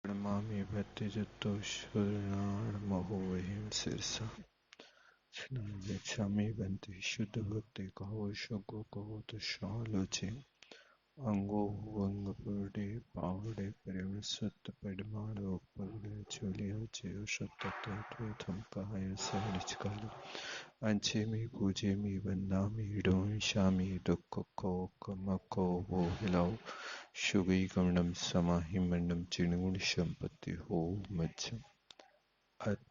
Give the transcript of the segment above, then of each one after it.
प्रणमामि भक्तियुक्तो शरणार्महो शिरसा गच्छामि बन्ति शुद्ध भक्ति कहो शको कहो तुषालोचे अंगो अंगपुरडे पावडे परिमल सत्य पडमाड़ो पगड़े चोलियो चेयो सत्य थमकाय सहरिचकालो अंचेमी पूजेमी वंदामी डोंशामी दुक्खको कमको वो हिलाओ शुगी गमनम समाहिमंडम चिणगुण संपत्ति हो मज्जम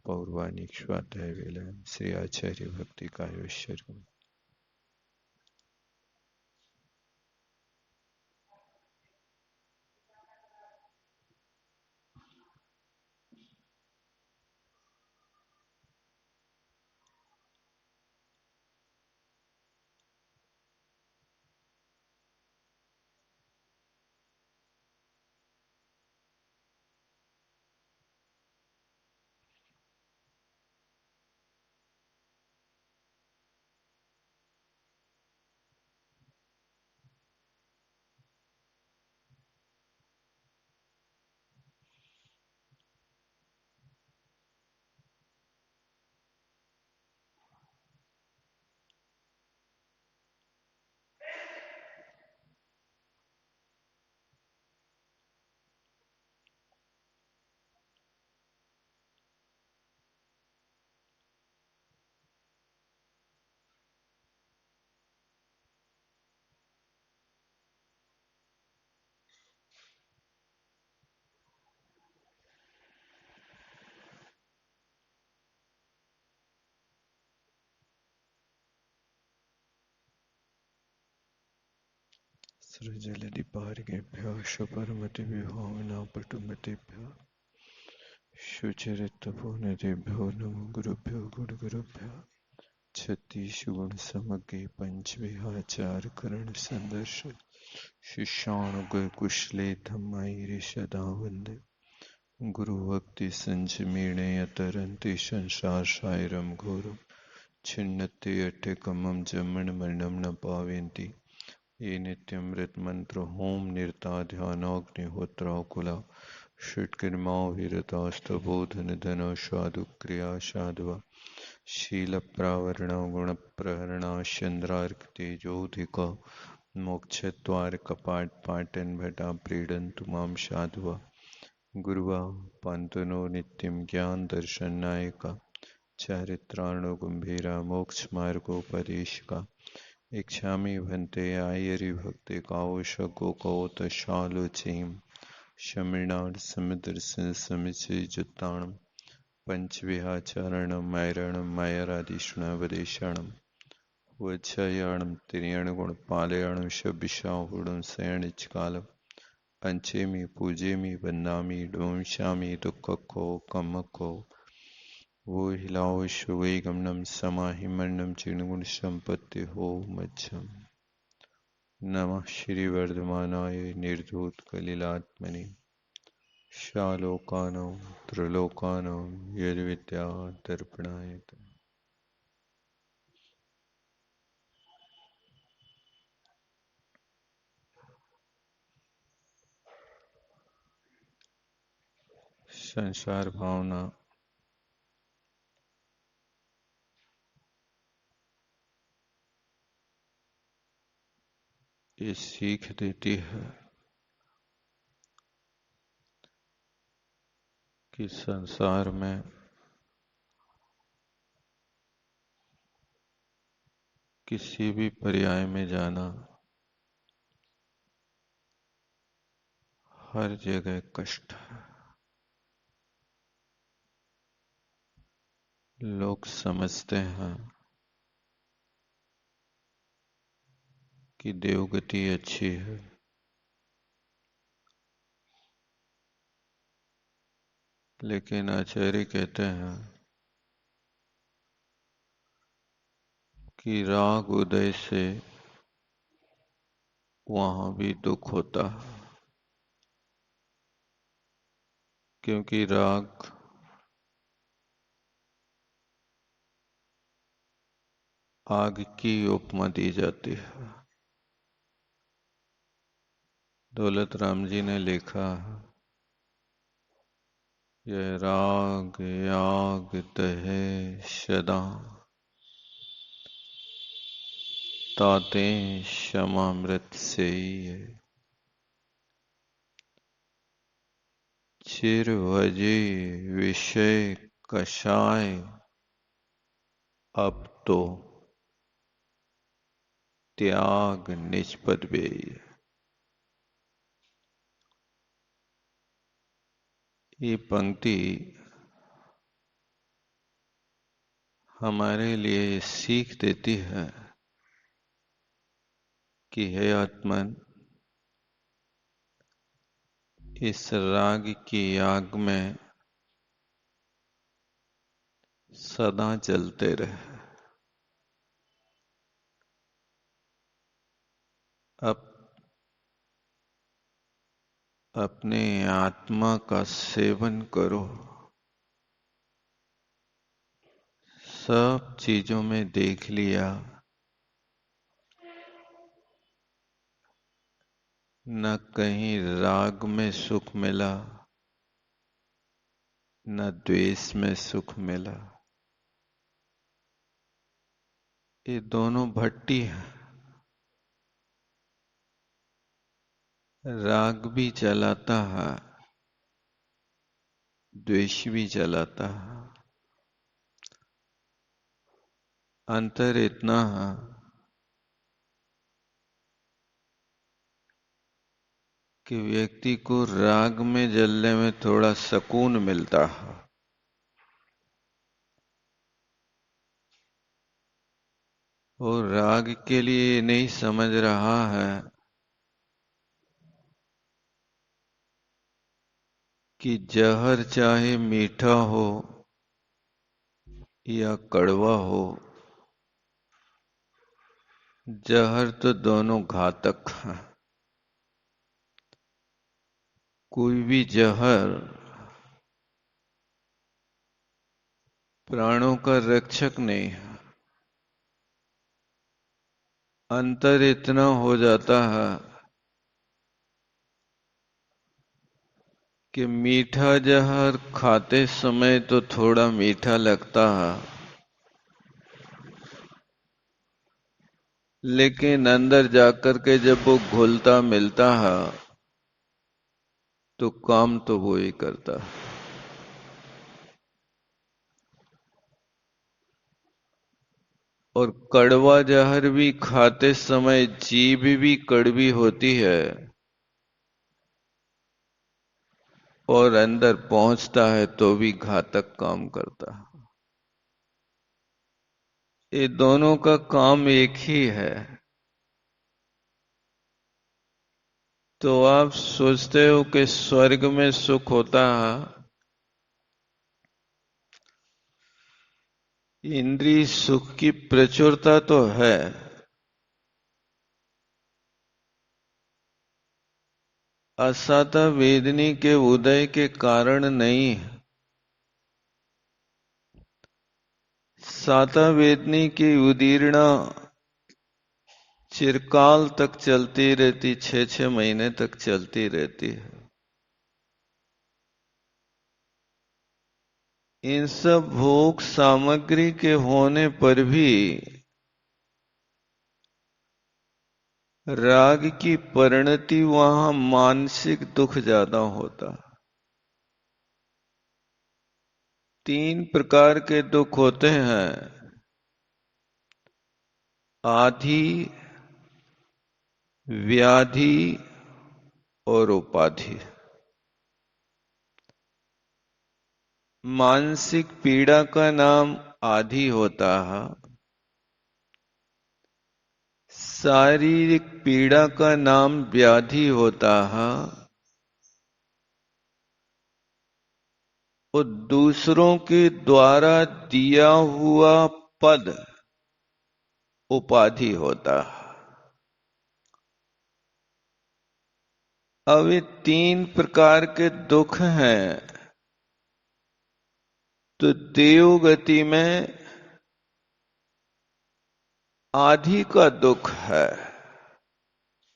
पौर्वाणिक स्वाध्याय वेला श्री आचार्य भक्ति कायोश्वरम। सृजलधिपारिकेभ्यः शुपरमतिविभावनापटुमतेभ्यः शुचिरितपोनितेभ्यो नमो गुरुभ्यो गुरुगुरुभ्यः छत्तीसगुण समग्रे पंचविहाचार संदर्श शिष्यानुगकुशले धम्मायिरे सदा वन्दे गुरुभक्ति संजमीर्णे यतरन्ति संसार सायरं घोरं छिन्नते अट्ठकमं जमन मरणं न पावयन्ति ये नित्यमृत मंत्र होम निरता ध्यानाग्निहोत्राकुला षट्कर्मा विरतास्तबोधन धन साधु क्रिया साधवा शील प्रावरण गुण प्रहरणा चंद्रार्क तेजोधिक मोक्षद्वार कपाट पाटन भटा प्रीडन तुमाम साधवा गुरुवा पांतनो नित्यं ज्ञान दर्शन नायका चारित्राणो गंभीरा मोक्ष मार्गोपदेशका इच्छामि भन्ते आयरि भक्ति काओ शको कौत शालोचीम शमिनाड समुद्र समिचि जुत्ताणम पंचविहाचारणम मैरणम मयरादिष्णवदेशाणम वच्छयाणम तिर्यणगुण पालयाणम शबिशाहुणम सयणिचकालम पंचेमि पूजेमि वन्दामि डोमशामि दुःखको कमको वो हिलाओ शुगई गमनम समाहिमंडम चिणगुण संपत्ति हो मज्जम। नमः श्री वर्धमानाय निर्धूत कलिलात्मनि शालोकानो त्रिलोकानो यद्विद्या दर्पणाय। संसार भावना ये सीख देती है कि संसार में किसी भी पर्याय में जाना हर जगह कष्ट है। लोग समझते हैं कि देवगति अच्छी है, लेकिन आचार्य कहते हैं कि राग उदय से वहां भी दुख होता है, क्योंकि राग आग की उपमा दी जाती है। दौलत राम जी ने लिखा है यह राग याग तहे सदा ताते क्षमामृत से है। चिर भजे विषय कषाय अब तो त्याग निष्पद बेय। ये पंक्ति हमारे लिए सीख देती है कि हे आत्मन, इस राग की आग में सदा जलते रहे। अब अपने आत्मा का सेवन करो। सब चीजों में देख लिया, न कहीं राग में सुख मिला, न द्वेष में सुख मिला। ये दोनों भट्टी हैं। राग भी जलाता है, द्वेष भी जलाता है। अंतर इतना है कि व्यक्ति को राग में जलने में थोड़ा सुकून मिलता है, और राग के लिए नहीं समझ रहा है कि जहर चाहे मीठा हो या कड़वा हो, जहर तो दोनों घातक हैं। कोई भी जहर प्राणों का रक्षक नहीं है। अंतर इतना हो जाता है कि मीठा जहर खाते समय तो थोड़ा मीठा लगता है, लेकिन अंदर जाकर के जब वो घुलता मिलता है तो काम तो वो ही करता है। और कड़वा जहर भी खाते समय जीभ भी कड़वी होती है, और अंदर पहुंचता है तो भी घातक काम करता है। ये दोनों का काम एक ही है। तो आप सोचते हो कि स्वर्ग में सुख होता है, इंद्रिय सुख की प्रचुरता तो है, असाता वेदनी के उदय के कारण नहीं। साता वेदनी की उदीर्णा चिरकाल तक चलती रहती, 6-6 महीने तक चलती रहती है। इन सब भोग सामग्री के होने पर भी राग की परिणति वहां मानसिक दुख ज्यादा होता। 3 प्रकार के दुख होते हैं: आधि, व्याधि और उपाधि। मानसिक पीड़ा का नाम आधि होता है, शारीरिक पीड़ा का नाम व्याधि होता है, और दूसरों के द्वारा दिया हुआ पद उपाधि होता है। अब ये 3 प्रकार के दुख हैं। तो देवगति में आधि का दुख है,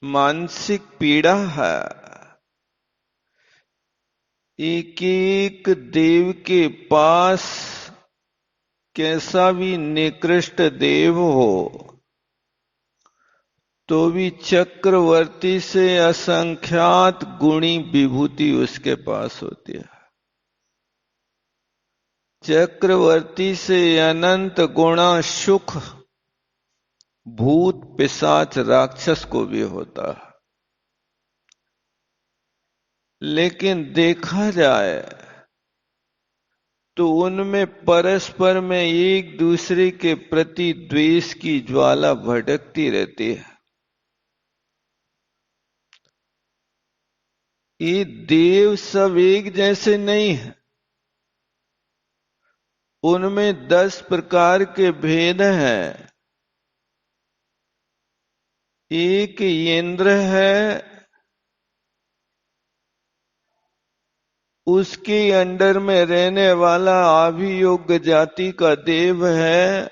मानसिक पीड़ा है। एक एक देव के पास कैसा भी निकृष्ट देव हो तो भी चक्रवर्ती से असंख्यात गुणी विभूति उसके पास होती है। चक्रवर्ती से अनंत गुणा सुख भूत पिशाच राक्षस को भी होता है। लेकिन देखा जाए तो उनमें परस्पर में एक दूसरे के प्रति द्वेष की ज्वाला भड़कती रहती है। ये देव सब एक जैसे नहीं है, उनमें 10 प्रकार के भेद हैं। एक इंद्र है, उसके अंडर में रहने वाला अभियोग्य जाति का देव है।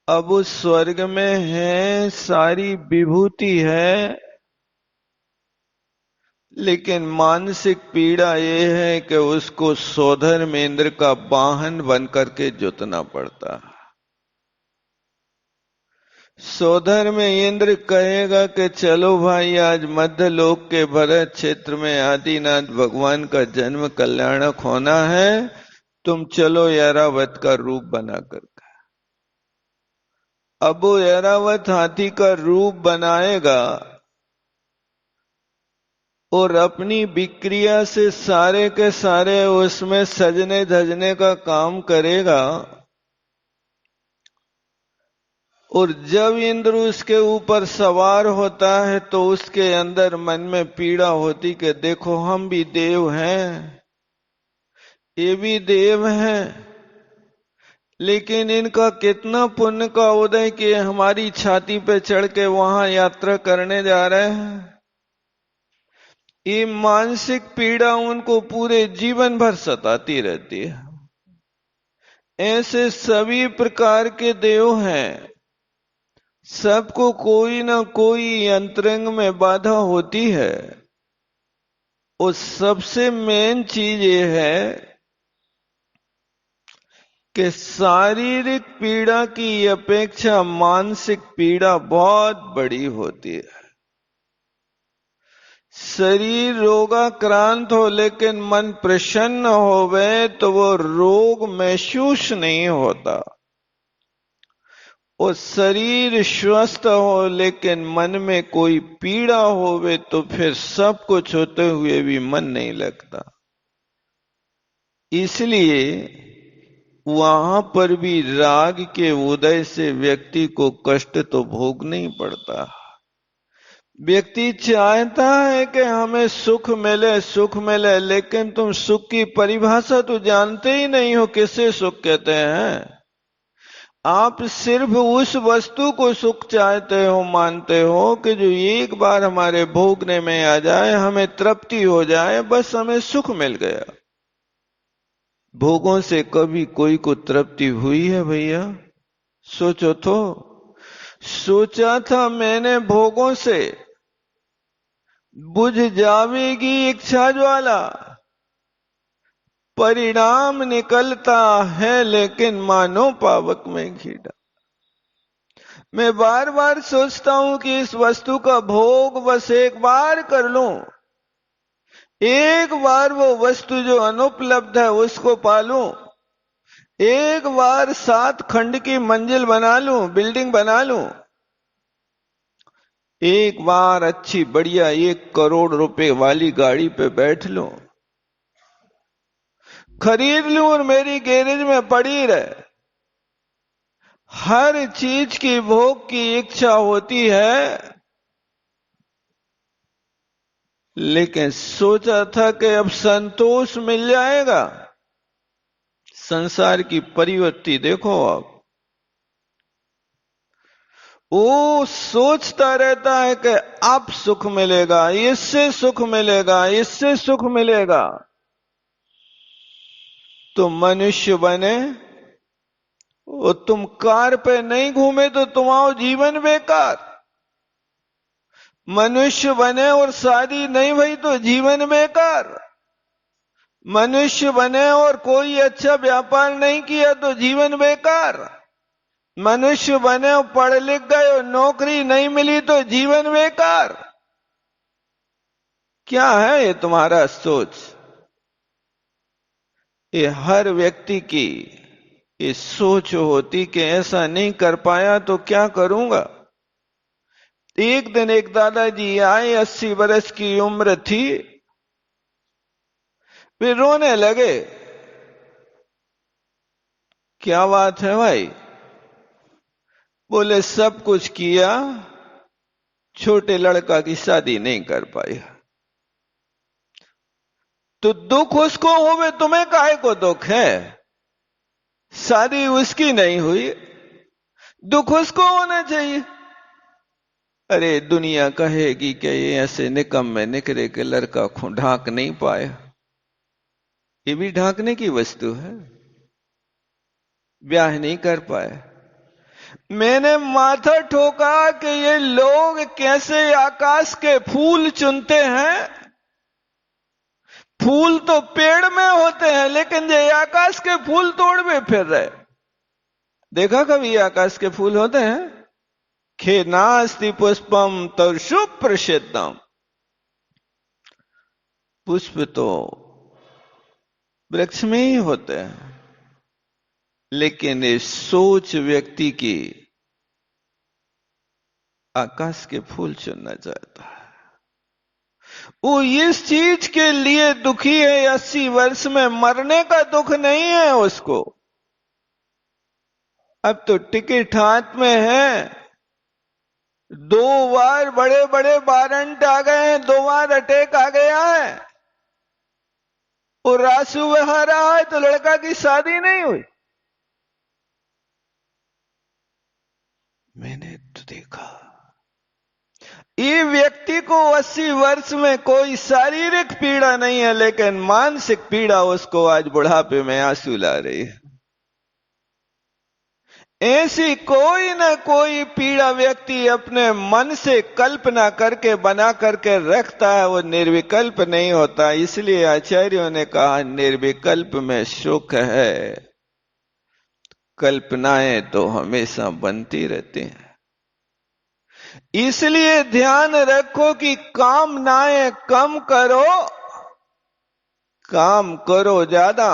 अब उस स्वर्ग में है, सारी विभूति है, लेकिन मानसिक पीड़ा यह है कि उसको सौधर्मेंद्र का वाहन बन करके जुतना पड़ता है। सौधर में इंद्र कहेगा कि चलो भाई, आज मध्य लोक के भरत क्षेत्र में आदिनाथ भगवान का जन्म कल्याणक होना है, तुम चलो ऐरावत का रूप बना करके। अब वो ऐरावत हाथी का रूप बनाएगा और अपनी विक्रिया से सारे के सारे उसमें सजने धजने का काम करेगा। और जब इंद्र उसके ऊपर सवार होता है तो उसके अंदर मन में पीड़ा होती कि देखो हम भी देव हैं, ये भी देव हैं, लेकिन इनका कितना पुण्य का उदय कि हमारी छाती पे चढ़ के वहां यात्रा करने जा रहे हैं। ये मानसिक पीड़ा उनको पूरे जीवन भर सताती रहती है। ऐसे सभी प्रकार के देव हैं, सबको कोई ना कोई अंतरंग में बाधा होती है। और सबसे मेन चीज ये है कि शारीरिक पीड़ा की अपेक्षा मानसिक पीड़ा बहुत बड़ी होती है। शरीर रोगाक्रांत हो लेकिन मन प्रसन्न होवे तो वो रोग महसूस नहीं होता। और शरीर स्वस्थ हो लेकिन मन में कोई पीड़ा होवे तो फिर सब कुछ होते हुए भी मन नहीं लगता। इसलिए वहां पर भी राग के उदय से व्यक्ति को कष्ट तो भोगना ही पड़ता। व्यक्ति चाहता है कि हमें सुख मिले, लेकिन तुम सुख की परिभाषा तो जानते ही नहीं हो, किसे सुख कहते हैं। आप सिर्फ उस वस्तु को सुख चाहते हो, मानते हो कि जो एक बार हमारे भोगने में आ जाए, हमें तृप्ति हो जाए, बस हमें सुख मिल गया। भोगों से कभी कोई को तृप्ति हुई है भैया? सोचो तो। सोचा था मैंने भोगों से बुझ जावेगी इच्छा ज्वाला, परिणाम निकलता है लेकिन मानो पावक में घी डाला। मैं बार बार सोचता हूं कि इस वस्तु का भोग बस एक बार कर लूं, एक बार वो वस्तु जो अनुपलब्ध है उसको पालूं, एक बार 7 खंड की मंजिल बना लूं, बिल्डिंग बना लूं, एक बार अच्छी बढ़िया 1 करोड़ रुपए वाली गाड़ी पे बैठ लूं, खरीद लूं और मेरी गैरेज में पड़ी रहे। हर चीज की भोग की इच्छा होती है, लेकिन सोचा था कि अब संतोष मिल जाएगा। संसार की परिवर्ती देखो आप, वो सोचता रहता है कि अब सुख मिलेगा, इससे सुख मिलेगा, इससे सुख मिलेगा। तो मनुष्य बने, वो तुम कार पे नहीं घूमे तो तुम्हारा जीवन बेकार। मनुष्य बने और शादी नहीं भई तो जीवन बेकार। मनुष्य बने और कोई अच्छा व्यापार नहीं किया तो जीवन बेकार। मनुष्य बने और पढ़ लिख गए और नौकरी नहीं मिली तो जीवन बेकार। क्या है ये तुम्हारा सोच? ये हर व्यक्ति की ये सोच होती कि ऐसा नहीं कर पाया तो क्या करूंगा। एक दिन एक दादाजी आए, 80 वर्ष की उम्र थी, वे रोने लगे। क्या बात है भाई? बोले सब कुछ किया, छोटे लड़का की शादी नहीं कर पाया। तो दुख उसको होवे, तुम्हें काहे को दुख है? शादी उसकी नहीं हुई, दुख उसको होना चाहिए। अरे दुनिया कहेगी कि ये ऐसे निकम्मे निकरे के लड़का ढांक नहीं पाया। ये भी ढांकने की वस्तु है। ब्याह नहीं कर पाए। मैंने माथा ठोका कि ये लोग कैसे आकाश के फूल चुनते हैं। फूल तो पेड़ में होते हैं, लेकिन ये आकाश के फूल तोड़ में फिर रहे। देखा कभी आकाश के फूल होते हैं? खे नास्ति पुष्पम तर्षु प्रसिद्धम। पुष्प तो वृक्ष में ही होते हैं, लेकिन ये सोच व्यक्ति की आकाश के फूल चुनना चाहता है। वो इस चीज के लिए दुखी है। 80 वर्ष में मरने का दुख नहीं है उसको। अब तो टिकट हाथ में है। 2 बार बड़े बड़े वारंट आ गए हैं, 2 बार अटैक आ गया है, और रासू बहा रहा है, तो लड़का की शादी नहीं हुई। मैंने तो देखा, ये व्यक्ति को 80 वर्ष में कोई शारीरिक पीड़ा नहीं है, लेकिन मानसिक पीड़ा उसको आज बुढ़ापे में आंसू ला रही है। ऐसी कोई ना कोई पीड़ा व्यक्ति अपने मन से कल्पना करके बना करके रखता है, वो निर्विकल्प नहीं होता। इसलिए आचार्यों ने कहा निर्विकल्प में सुख है, कल्पनाएं तो हमेशा बनती रहती हैं। इसलिए ध्यान रखो कि कामनाएं कम करो, काम करो ज्यादा।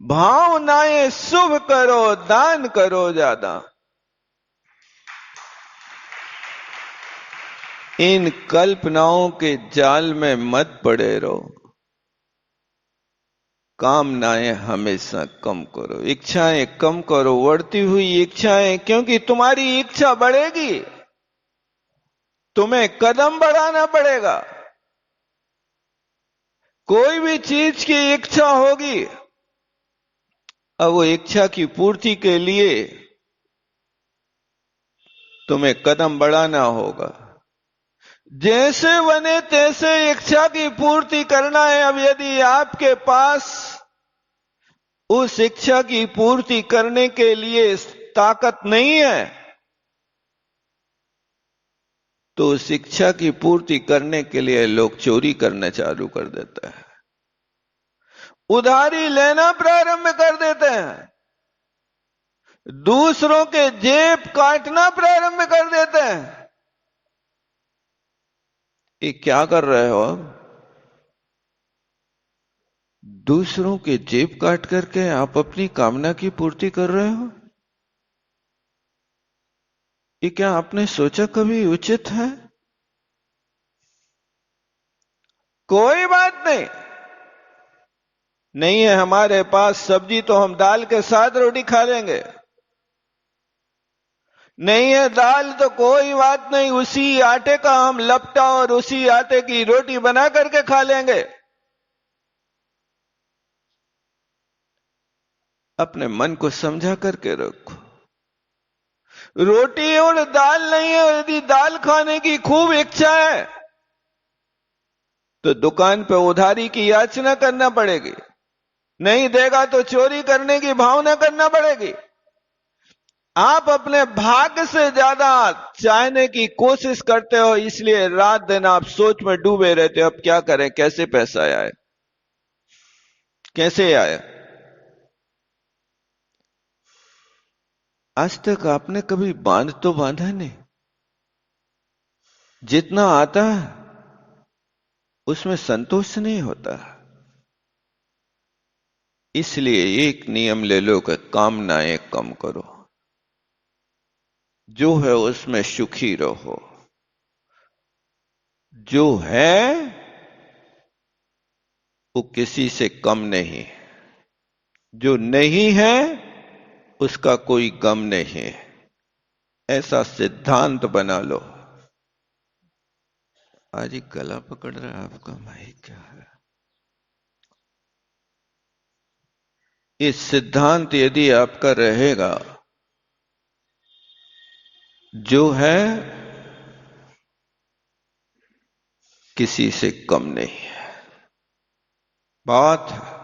भावनाएं शुभ करो, दान करो ज्यादा। इन कल्पनाओं के जाल में मत पड़े रहो। कामनाएं हमेशा कम करो, इच्छाएं कम करो, बढ़ती हुई इच्छाएं, क्योंकि तुम्हारी इच्छा बढ़ेगी, तुम्हें कदम बढ़ाना पड़ेगा। कोई भी चीज की इच्छा होगी, अब वो इच्छा की पूर्ति के लिए तुम्हें कदम बढ़ाना होगा। जैसे बने तैसे इच्छा की पूर्ति करना है। अब यदि आपके पास उस इच्छा की पूर्ति करने के लिए ताकत नहीं है, तो उस इच्छा की पूर्ति करने के लिए लोग चोरी करना चालू कर देते हैं, उधारी लेना प्रारंभ कर देते हैं, दूसरों के जेब काटना प्रारंभ कर देते हैं। ये क्या कर रहे हो आप? दूसरों के जेब काट करके आप अपनी कामना की पूर्ति कर रहे हो? ये क्या आपने सोचा कभी उचित है? कोई बात नहीं, नहीं है हमारे पास सब्जी तो हम दाल के साथ रोटी खा लेंगे। नहीं है दाल तो कोई बात नहीं, उसी आटे का हम लपटा और उसी आटे की रोटी बना करके खा लेंगे। अपने मन को समझा करके रखो। रोटी और दाल नहीं है, यदि दाल खाने की खूब इच्छा है तो दुकान पे उधारी की याचना करना पड़ेगी, नहीं देगा तो चोरी करने की भावना करना पड़ेगी। आप अपने भाग्य से ज्यादा चाहने की कोशिश करते हो, इसलिए रात दिन आप सोच में डूबे रहते हो, अब क्या करें, कैसे पैसा आए, कैसे आए। आज तक आपने कभी बांध तो बांधा नहीं, जितना आता है उसमें संतोष नहीं होता। इसलिए एक नियम ले लो कि कामनाएं कम करो, जो है उसमें सुखी रहो। जो है वो किसी से कम नहीं, जो नहीं है उसका कोई गम नहीं है, ऐसा सिद्धांत बना लो। आज ही गला पकड़ रहा है आपका, माइक क्या है। ये सिद्धांत यदि आपका रहेगा, जो है किसी से कम नहीं है, बात है।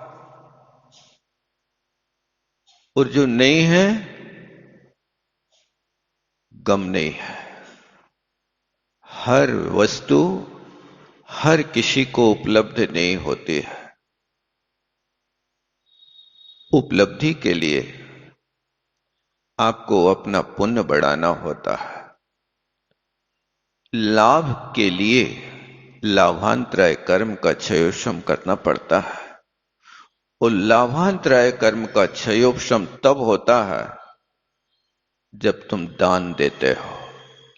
और जो नहीं है गम नहीं है। हर वस्तु हर किसी को उपलब्ध नहीं होती है। उपलब्धि के लिए आपको अपना पुण्य बढ़ाना होता है। लाभ के लिए लाभांतराय कर्म का क्षयोपशम करना पड़ता है। और लाभांतराय कर्म का क्षयोपशम तब होता है जब तुम दान देते हो,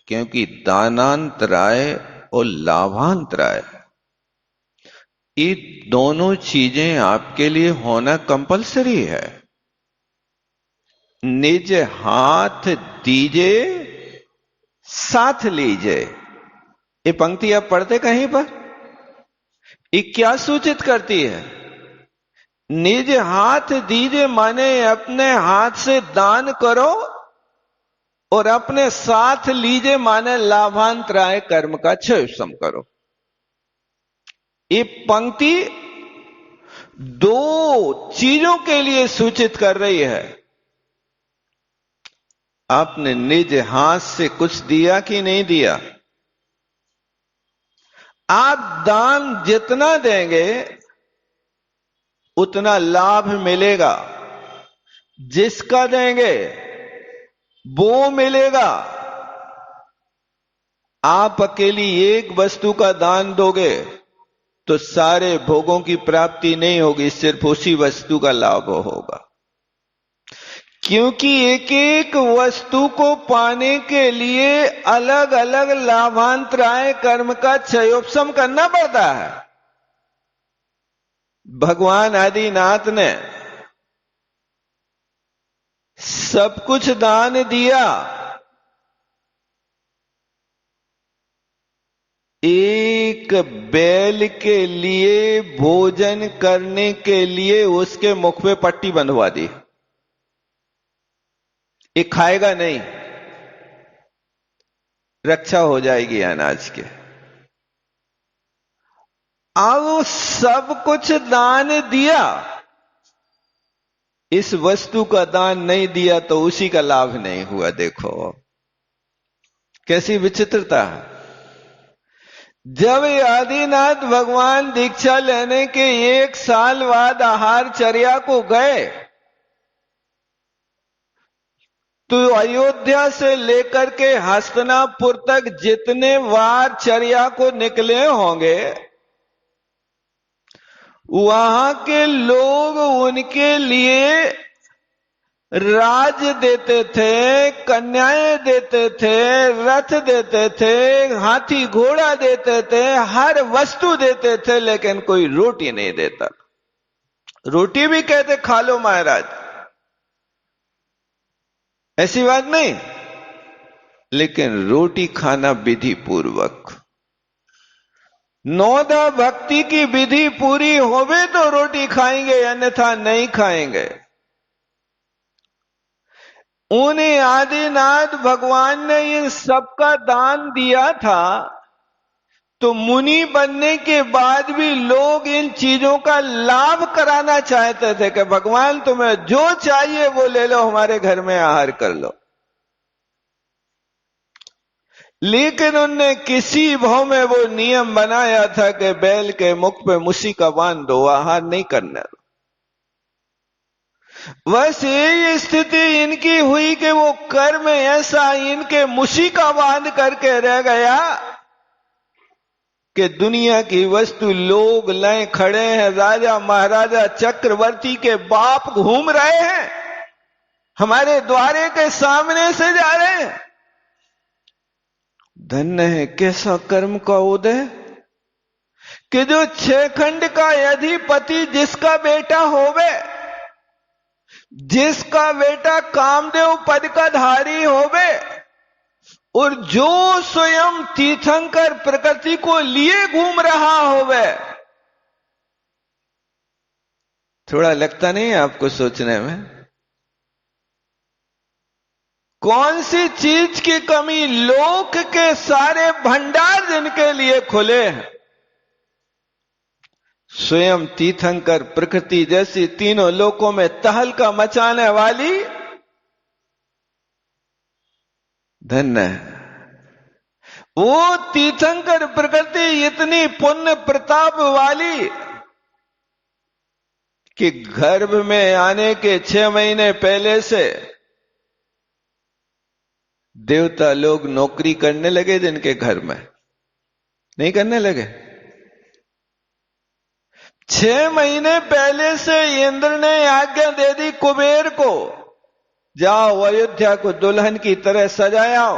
क्योंकि दानांतराय और लाभांतराय ये दोनों चीजें आपके लिए होना कंपलसरी है। निज हाथ दीजे साथ लीजिए, ये पंक्ति आप पढ़ते कहीं पर, ये क्या सूचित करती है? निज हाथ दीजे माने अपने हाथ से दान करो, और अपने साथ लीजिए माने लाभांतराय कर्म का क्षयोपशम करो। ये पंक्ति दो चीजों के लिए सूचित कर रही है। आपने निज हाथ से कुछ दिया कि नहीं दिया? आप दान जितना देंगे उतना लाभ मिलेगा, जिसका देंगे वो मिलेगा। आप अकेली एक वस्तु का दान दोगे तो सारे भोगों की प्राप्ति नहीं होगी, सिर्फ उसी वस्तु का लाभ होगा। क्योंकि एक एक वस्तु को पाने के लिए अलग अलग लाभांतराय कर्म का क्षयोपशम करना पड़ता है। भगवान आदिनाथ ने सब कुछ दान दिया, एक बैल के लिए भोजन करने के लिए उसके मुख पे पट्टी बंधवा दी। ये खाएगा नहीं, रक्षा हो जाएगी अनाज के। अब सब कुछ दान दिया, इस वस्तु का दान नहीं दिया तो उसी का लाभ नहीं हुआ। देखो कैसी विचित्रता है। जब आदिनाथ भगवान दीक्षा लेने के 1 साल बाद आहारचर्या को गए तो अयोध्या से लेकर के हस्तिनापुर तक जितने वार चर्या को निकले होंगे, वहां के लोग उनके लिए राज देते थे, कन्याएं देते थे, रथ देते थे, हाथी घोड़ा देते थे, हर वस्तु देते थे, लेकिन कोई रोटी नहीं देता। रोटी भी कहते खा लो महाराज, ऐसी बात नहीं, लेकिन रोटी खाना विधि पूर्वक। नौदा भक्ति की विधि पूरी होवे तो रोटी खाएंगे, अन्यथा नहीं खाएंगे। उन्हें आदिनाथ भगवान ने ये सबका दान दिया था, तो मुनि बनने के बाद भी लोग इन चीजों का लाभ कराना चाहते थे कि भगवान तुम्हें जो चाहिए वो ले लो, हमारे घर में आहार कर लो। लेकिन उनने किसी भाव में वो नियम बनाया था कि बैल के मुख पे मुसी का बांध दो, आहार नहीं करना। बस यही स्थिति इनकी हुई कि वो कर्म ऐसा इनके मुसी का बांध करके रह गया कि दुनिया की वस्तु लोग लाए खड़े हैं, राजा महाराजा चक्रवर्ती के बाप घूम रहे हैं, हमारे द्वारे के सामने से जा रहे हैं। धन्य है कैसा कर्म का उदय कि जो 6 खंड का अधिपति जिसका बेटा होवे, जिसका बेटा कामदेव पद का धारी होवे, और जो स्वयं तीर्थंकर प्रकृति को लिए घूम रहा होवे। थोड़ा लगता नहीं है आपको सोचने में? कौन सी चीज की कमी? लोक के सारे भंडार जिनके लिए खुले हैं, स्वयं तीर्थंकर प्रकृति जैसी तीनों लोकों में तहलका मचाने वाली, धन्य है वो तीर्थंकर प्रकृति इतनी पुण्य प्रताप वाली कि गर्भ में आने के 6 महीने पहले से देवता लोग नौकरी करने लगे जिनके घर में, नहीं करने लगे? 6 महीने पहले से इंद्र ने आज्ञा दे दी कुबेर को, जाओ अयोध्या को दुल्हन की तरह सजाओ,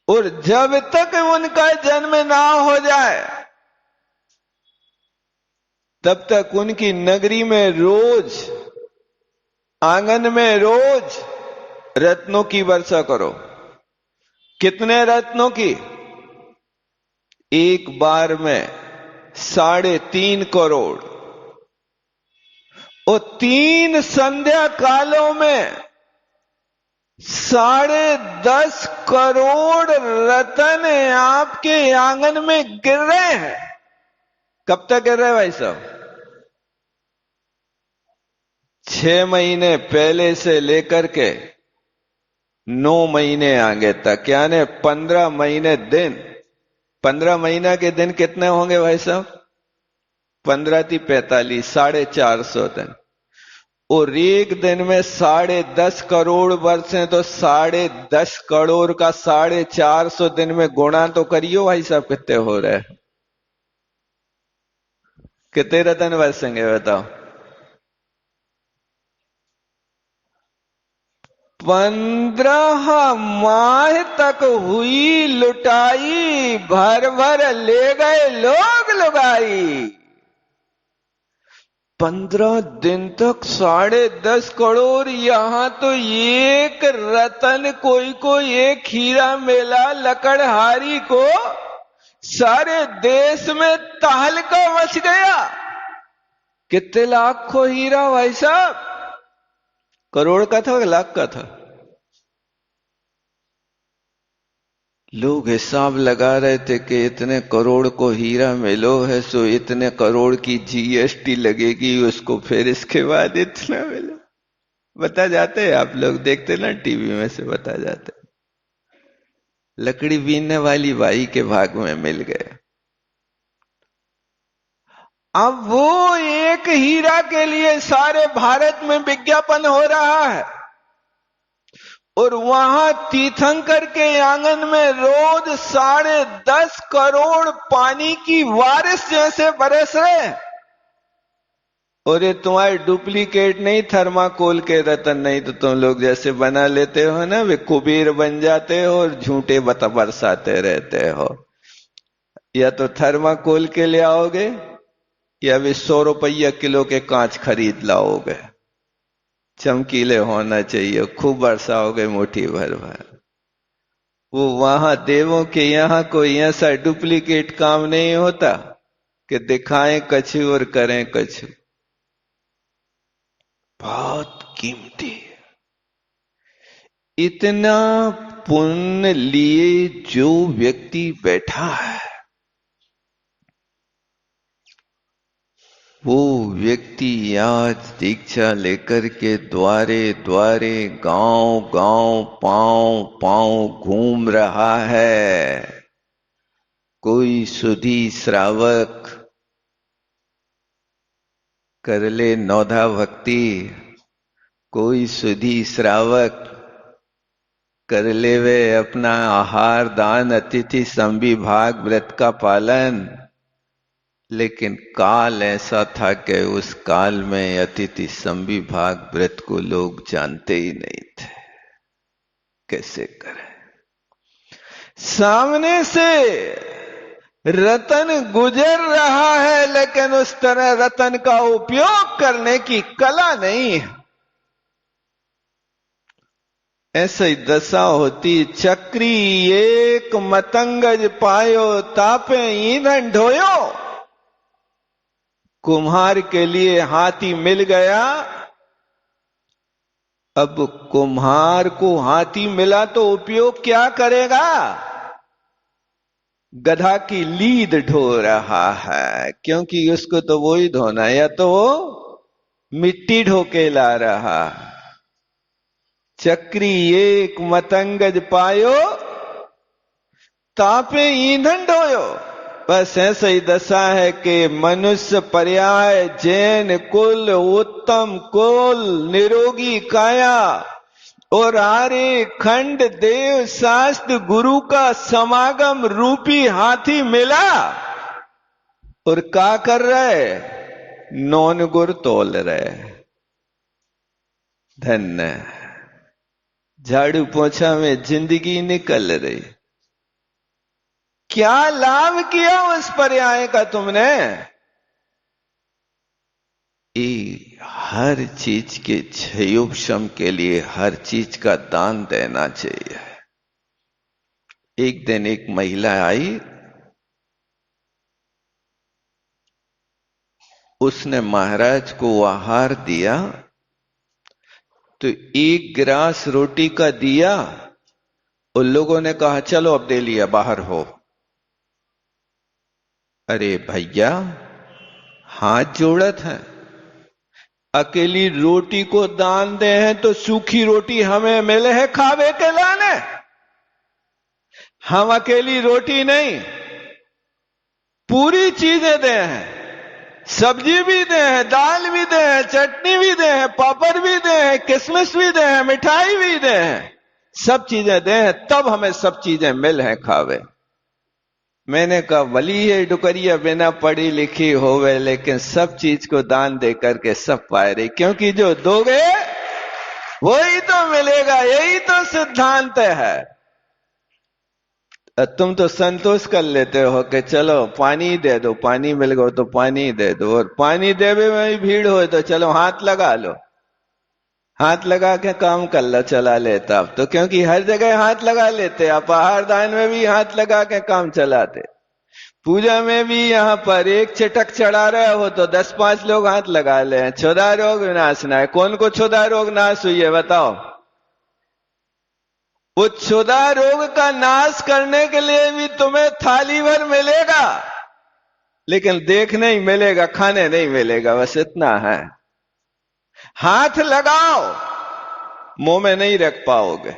और जब तक उनका जन्म ना हो जाए तब तक उनकी नगरी में रोज, आंगन में रोज रत्नों की वर्षा करो। कितने रत्नों की? एक बार में 3.5 करोड़, और 3 संध्या कालों में 10.5 करोड़ रतन आपके आंगन में गिर रहे हैं। कब तक गिर रहे भाई साहब? 6 महीने पहले से लेकर के 9 महीने आगे तक, यानी 15 महीने दिन। 15 महीना के दिन कितने होंगे भाई साहब? 15 × 45, 450 दिन। और एक दिन में 10.5 करोड़ वर्ष हैं, तो 10.5 करोड़ का 450 दिन में गुणा तो करियो भाई साहब, कितने हो रहे हैं? कितने रतन वर्षेंगे बताओ? 15 माह तक हुई लुटाई, भर भर ले गए लोग लुगाई। 15 दिन तक 10.5 करोड़। यहां तो एक रतन कोई एक हीरा मेला लकड़हारी को सारे देश में तहलका मच गया। कितने लाख को हीरा भाई साहब? करोड़ का था, लाख का था? लोग हिसाब लगा रहे थे कि इतने करोड़ को हीरा मिलो है, सो इतने करोड़ की जीएसटी लगेगी उसको, फिर इसके बाद इतना मिलो। बता जाते हैं, आप लोग देखते ना टीवी में से बता जाते, लकड़ी बीनने वाली बाई के भाग में मिल गए। अब वो एक हीरा के लिए सारे भारत में विज्ञापन हो रहा है, और वहां तीर्थंकर के आंगन में रोज 10.5 करोड़ पानी की बारिश जैसे बरस रहे। और ये तुम्हारे डुप्लीकेट नहीं, थर्माकोल के रतन नहीं, तो तुम लोग जैसे बना लेते हो ना, वे कुबेर बन जाते हो और झूठे बरसाते रहते हो। या तो थर्माकोल के ले आओगे, या वे 100 रुपया किलो के कांच खरीद लाओगे, चमकीले होना चाहिए, खूब बरसाओगे मुट्ठी भर भर। वो वहां देवों के यहां कोई ऐसा डुप्लीकेट काम नहीं होता कि दिखाएं कछु और करें कछु। बहुत कीमती है। इतना पुण्य लिए जो व्यक्ति बैठा है, वो व्यक्ति आज दीक्षा लेकर के द्वारे द्वारे गांव गांव पांव पांव घूम रहा है। कोई सुधी श्रावक कर ले नौधा भक्ति, कोई सुधी श्रावक कर ले वे अपना आहार दान अतिथि संविभाग व्रत का पालन। लेकिन काल ऐसा था कि उस काल में अतिथि संविभाग व्रत को लोग जानते ही नहीं थे। कैसे करें? सामने से रतन गुजर रहा है, लेकिन उस तरह रतन का उपयोग करने की कला नहीं है। ऐसी दशा होती। चक्री एक मतंगज पायो, तापे ईंधन ढोयो। कुम्हार के लिए हाथी मिल गया। अब कुम्हार को हाथी मिला तो उपयोग क्या करेगा? गधा की लीद ढो रहा है, क्योंकि उसको तो वो ही धोना, या तो वो मिट्टी ढो के ला रहा। चक्री एक मतंगज पायो, तापे ईंधन ढोयो। बस ऐसा ही दशा है कि मनुष्य पर्याय जैन कुल उत्तम कुल निरोगी काया और आर्य खंड देव शास्त्र गुरु का समागम रूपी हाथी मिला और क्या कर रहे? नौन गुर तोल रहे। धन्य झाड़ू पोछा में जिंदगी निकल रही। क्या लाभ किया उस पर्याय का तुमने? हर चीज के क्षयोपशम के लिए हर चीज का दान देना चाहिए। एक दिन एक महिला आई, उसने महाराज को आहार दिया तो एक गिलास रोटी का दिया। उन लोगों ने कहा चलो अब दे लिया, बाहर हो। अरे भैया, हाथ जोड़त है, अकेली रोटी को दान दे हैं तो सूखी रोटी हमें मिले है खावे के लाने। हम अकेली रोटी नहीं, पूरी चीजें दे हैं। सब्जी भी दे हैं, दाल भी दे हैं, चटनी भी दे हैं, पापड़ भी दे हैं, किशमिश भी दे हैं, मिठाई भी दे हैं, सब चीजें दे हैं, तब हमें सब चीजें मिल हैं खावे। मैंने कहा वली है डुकरिया बिना पढ़ी लिखी होवे, लेकिन सब चीज को दान दे करके सब पाए रही, क्योंकि जो दोगे वही तो मिलेगा। यही तो सिद्धांत है। तुम तो संतोष कर लेते हो कि चलो पानी दे दो, पानी मिल गया तो पानी दे दो, और पानी देवे में भी भीड़ हो तो चलो हाथ लगा लो, हाथ लगा के काम कर लो, चला लेता। अब तो क्योंकि हर जगह हाथ लगा लेते, आप आहार दान में भी हाथ लगा के काम चलाते, पूजा में भी यहाँ पर एक चटक चढ़ा रहे हो तो 10-5 लोग हाथ लगा ले। क्षुधा रोग विनाशना है। कौन को क्षुधा रोग नाश हुई है बताओ? वो क्षुधा रोग का नाश करने के लिए भी तुम्हें थाली भर मिलेगा, लेकिन देखने ही मिलेगा, खाने नहीं मिलेगा, बस इतना है। हाथ लगाओ, मुंह में नहीं रख पाओगे।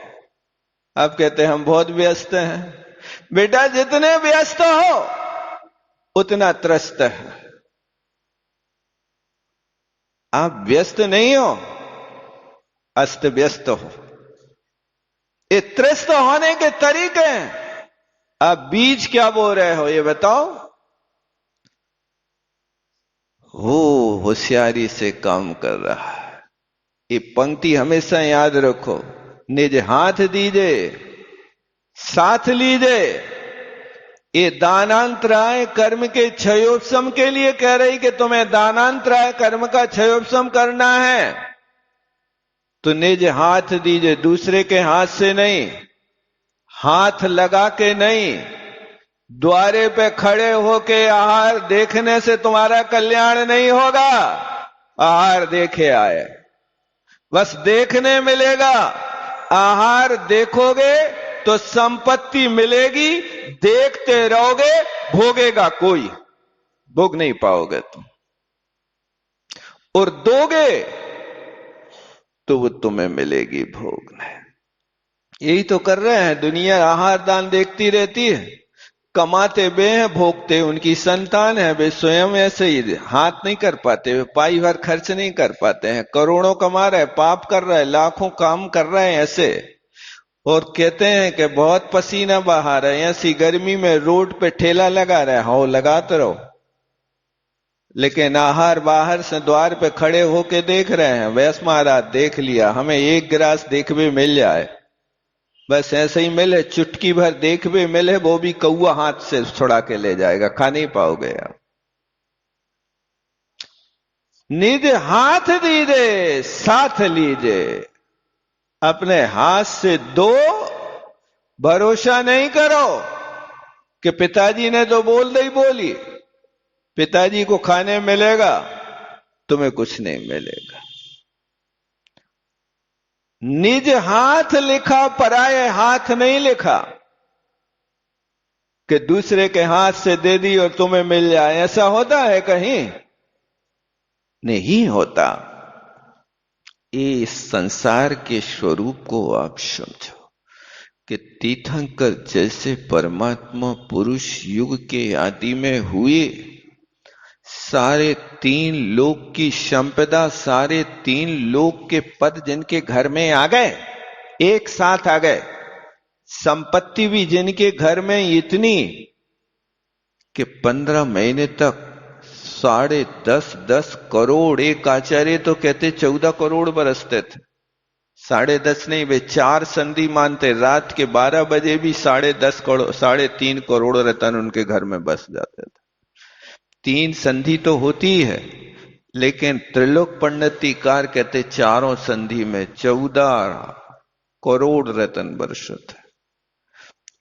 आप कहते हैं हम बहुत व्यस्त हैं। बेटा जितने व्यस्त हो उतना त्रस्त है। आप व्यस्त नहीं हो, अस्त व्यस्त हो। ये त्रस्त होने के तरीके हैं। आप बीज क्या बो रहे हो ये बताओ? वो होशियारी से काम कर रहा है। ये पंक्ति हमेशा याद रखो। निज हाथ दीजे साथ लीजे। ये दानांतराय कर्म के क्षयोपशम के लिए कह रही कि तुम्हें दानांतराय कर्म का क्षयोपशम करना है तो निज हाथ दीजिए। दूसरे के हाथ से नहीं, हाथ लगा के नहीं, द्वारे पे खड़े होके आहार देखने से तुम्हारा कल्याण नहीं होगा। आहार देखे आए, बस देखने मिलेगा। आहार देखोगे तो संपत्ति मिलेगी, देखते रहोगे भोगेगा कोई, भोग नहीं पाओगे तुम। और दोगे तो वो तुम्हें मिलेगी भोगने। यही तो कर रहे हैं। दुनिया आहार दान देखती रहती है, कमाते वे हैं, भोगते उनकी संतान है। वे स्वयं ऐसे ही हाथ नहीं कर पाते, वे पाई भर खर्च नहीं कर पाते हैं। करोड़ों कमा रहे, पाप कर रहे, लाखों काम कर रहे हैं ऐसे, और कहते हैं कि बहुत पसीना बहा रहे हैं। ऐसी गर्मी में रोड पे ठेला लगा रहे, हो लगाते रहो, लेकिन आहार बाहर से द्वार पे खड़े होके देख रहे हैं। वैस महाराज देख लिया, हमें एक गिलास देख भी मिल जाए, बस ऐसे ही मिले, चुटकी भर देख भी मिले, वो भी कौआ हाथ से छुड़ा के ले जाएगा, खा नहीं पाओगे आप। निज हाथ दीजे साथ लीजे, अपने हाथ से दो, भरोसा नहीं करो कि पिताजी ने तो बोल दी बोली, पिताजी को खाने मिलेगा, तुम्हें कुछ नहीं मिलेगा। निज हाथ लिखा, पराये हाथ नहीं लिखा कि दूसरे के हाथ से दे दी और तुम्हें मिल जाए। ऐसा होता है कहीं? नहीं होता। इस संसार के स्वरूप को आप समझो कि तीर्थंकर जैसे परमात्मा पुरुष युग के आदि में हुए, सारे 3 लोक की संपदा, सारे 3 लोक के पद जिनके घर में आ गए, एक साथ आ गए। संपत्ति भी जिनके घर में इतनी कि 15 महीने तक 10.5 करोड़, एक आचार्य तो कहते 14 करोड़ बरसते थे। 10.5 नहीं, वे 4 संधि मानते, रात के 12 बजे भी 10.5 करोड़, 3.5 करोड़ रतन उनके घर में बस जाते थे। 3 संधि तो होती है, लेकिन त्रिलोक पंडितीकार कहते 4 संधि में 14 करोड़ रतन बरसत है।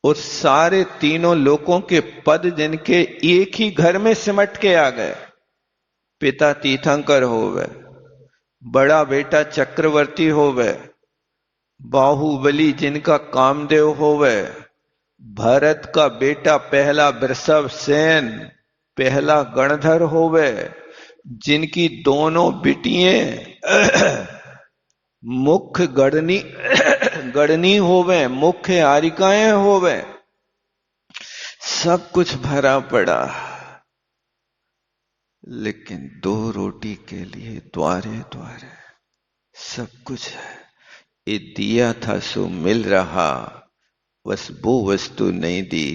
और सारे 3 लोकों के पद जिनके एक ही घर में सिमट के आ गए। पिता तीर्थंकर होवे, बड़ा बेटा चक्रवर्ती होवे, बाहुबली जिनका कामदेव होवे, भरत का बेटा पहला वृषभ सेन पहला गणधर होवे, जिनकी दोनों बिटियां मुख्य गढ़नी होवे, मुख्य हारिकाएं होवे, सब कुछ भरा पड़ा, लेकिन 2 रोटी के लिए द्वारे द्वारे सब कुछ है। ये दिया था सो मिल रहा, बस वो वस्तु नहीं दी,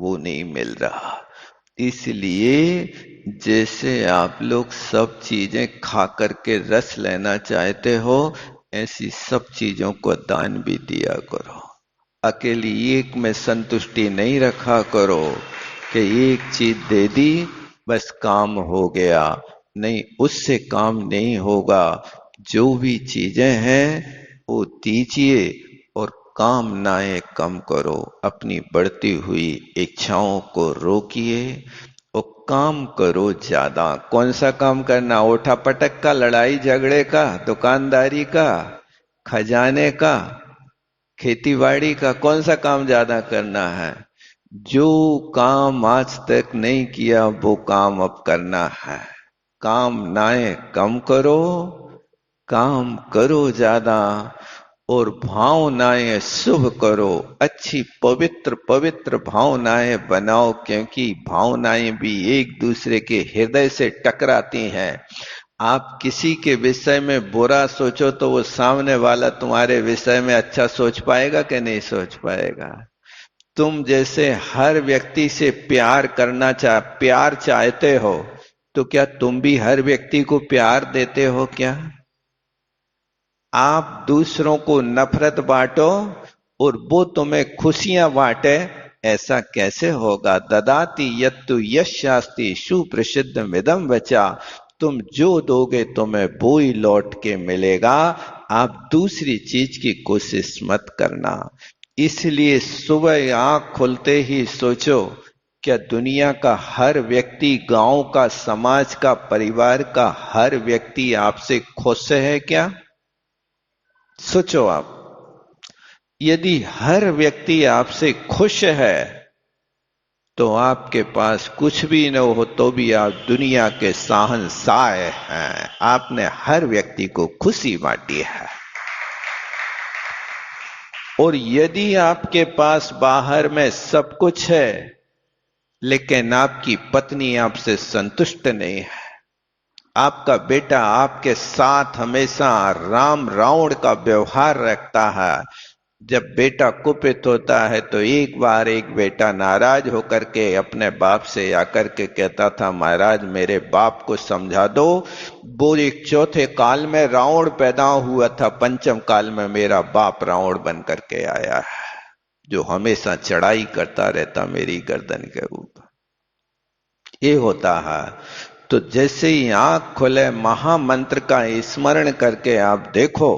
वो नहीं मिल रहा। इसलिए जैसे आप लोग सब चीजें खा करके रस लेना चाहते हो, ऐसी सब चीजों को दान भी दिया करो। अकेली एक में संतुष्टि नहीं रखा करो कि एक चीज दे दी बस काम हो गया। नहीं, उससे काम नहीं होगा। जो भी चीजें हैं वो दीजिए और कामनाएं कम करो, अपनी बढ़ती हुई इच्छाओं को रोकिए और काम करो ज्यादा। कौन सा काम करना? ओठा पटक का, लड़ाई झगड़े का, दुकानदारी का, खजाने का, खेतीबाड़ी का? कौन सा काम ज्यादा करना है? जो काम आज तक नहीं किया वो काम अब करना है। कामनाएं कम करो, काम करो ज्यादा, और भावनाएं शुभ करो, अच्छी पवित्र पवित्र भावनाएं बनाओ, क्योंकि भावनाएं भी एक दूसरे के हृदय से टकराती हैं। आप किसी के विषय में बुरा सोचो तो वो सामने वाला तुम्हारे विषय में अच्छा सोच पाएगा कि नहीं सोच पाएगा? तुम जैसे हर व्यक्ति से प्यार चाहते हो, तो क्या तुम भी हर व्यक्ति को प्यार देते हो क्या? आप दूसरों को नफरत बांटो और वो तुम्हें खुशियां बांटे, ऐसा कैसे होगा? ददाति यत्तु यश शास्ति सुप्रसिद्ध मिदम वचा। तुम जो दोगे तुम्हें वो ही लौट के मिलेगा। आप दूसरी चीज की कोशिश मत करना। इसलिए सुबह आंख खुलते ही सोचो, क्या दुनिया का हर व्यक्ति, गांव का, समाज का, परिवार का हर व्यक्ति आपसे खुश है क्या? सोचो आप। यदि हर व्यक्ति आपसे खुश है तो आपके पास कुछ भी न हो तो भी आप दुनिया के शहंशाह हैं। आपने हर व्यक्ति को खुशी बांटी है। और यदि आपके पास बाहर में सब कुछ है लेकिन आपकी पत्नी आपसे संतुष्ट नहीं है, आपका बेटा आपके साथ हमेशा राम रावण का व्यवहार रखता है, जब बेटा कुपित होता है तो एक बार एक बेटा नाराज होकर के अपने बाप से आकर के कहता था, महाराज मेरे बाप को समझा दो, वो एक चौथे काल में रावण पैदा हुआ था, पंचम काल में मेरा बाप रावण बन करके आया है, जो हमेशा चढ़ाई करता रहता मेरी गर्दन के ऊपर। ये होता है। तो जैसे ही आंख खुले महामंत्र का स्मरण करके आप देखो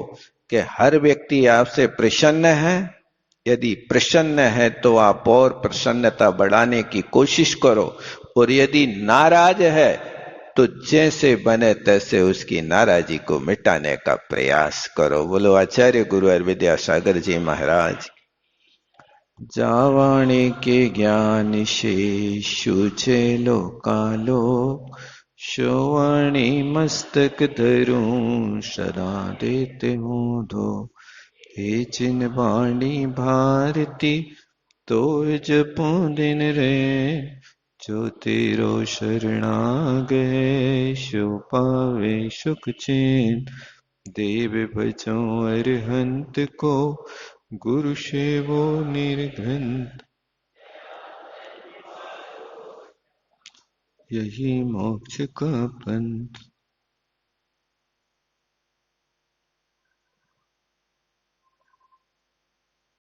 कि हर व्यक्ति आपसे प्रसन्न है। यदि प्रसन्न है तो आप और प्रसन्नता बढ़ाने की कोशिश करो, और यदि नाराज है तो जैसे बने तैसे उसकी नाराजी को मिटाने का प्रयास करो। बोलो आचार्य गुरु और विद्यासागर जी महाराज। जावाणे के ज्ञान शेषु चेलो कालो, शोवाणी मस्तक धरूं सदा देते हूँ धो। हे चिन बाणी भारती तो जपूं दिन रे, जो तेरो शरणा गए सो पावे सुख चैन। देव भजो अरहंत को, गुरु सेवो निर्घंत। यही मोक्ष का पंथ।